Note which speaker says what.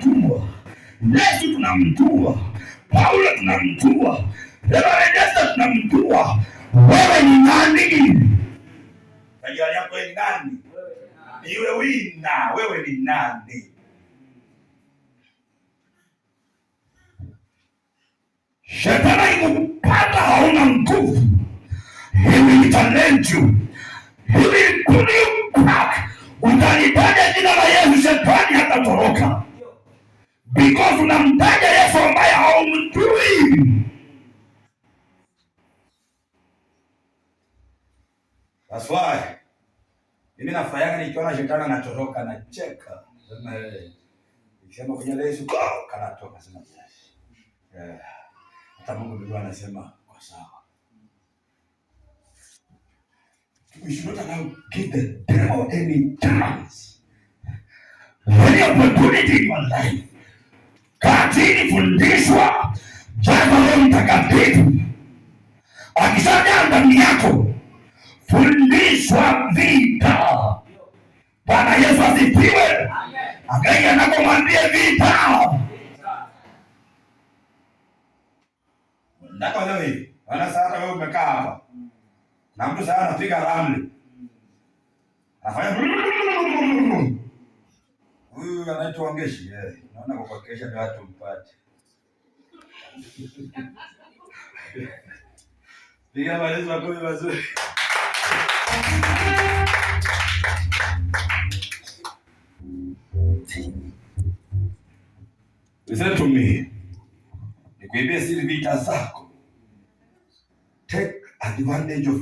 Speaker 1: tunamjua Yesu, tunamjua Paulo, tunamjua Reverend tunamjua. Wewe ni nani? Tajali yako ni nani? Ni yule wina. Wewe ni nani? Shetani ikupata hauna nguvu, he will challenge you, he will pull you back. Utalitaja jina la Yesu, shetani hatatoroka, because unamtaja Yesu ambaye haumjui. That's why mimi nafurahi nikiona shetani anatoroka na cheka. Nikisema kwenye Yesu kanatoka sema yes. Hata Mungu ndio anasema kwa sawa. We should not allow give the devil any chance. Any opportunity in your life. Katini fundishwa jambo la Mtakatifu. Akishaja ndani yako fundishwa vita. Bwana Yesu asifiwe. Agai anakomwambia vita. Ndaka leo hivi. Wana sasa wewe umekaa hapa. Na mtu sasa anapiga ramli. Anafanya huyu anaitwa Ngeshi. Naona kwa kesha ndio watu mpate. Piga maelezo yako mazuri. Listen to me. Nikuibia siri vita zako. Take advantage of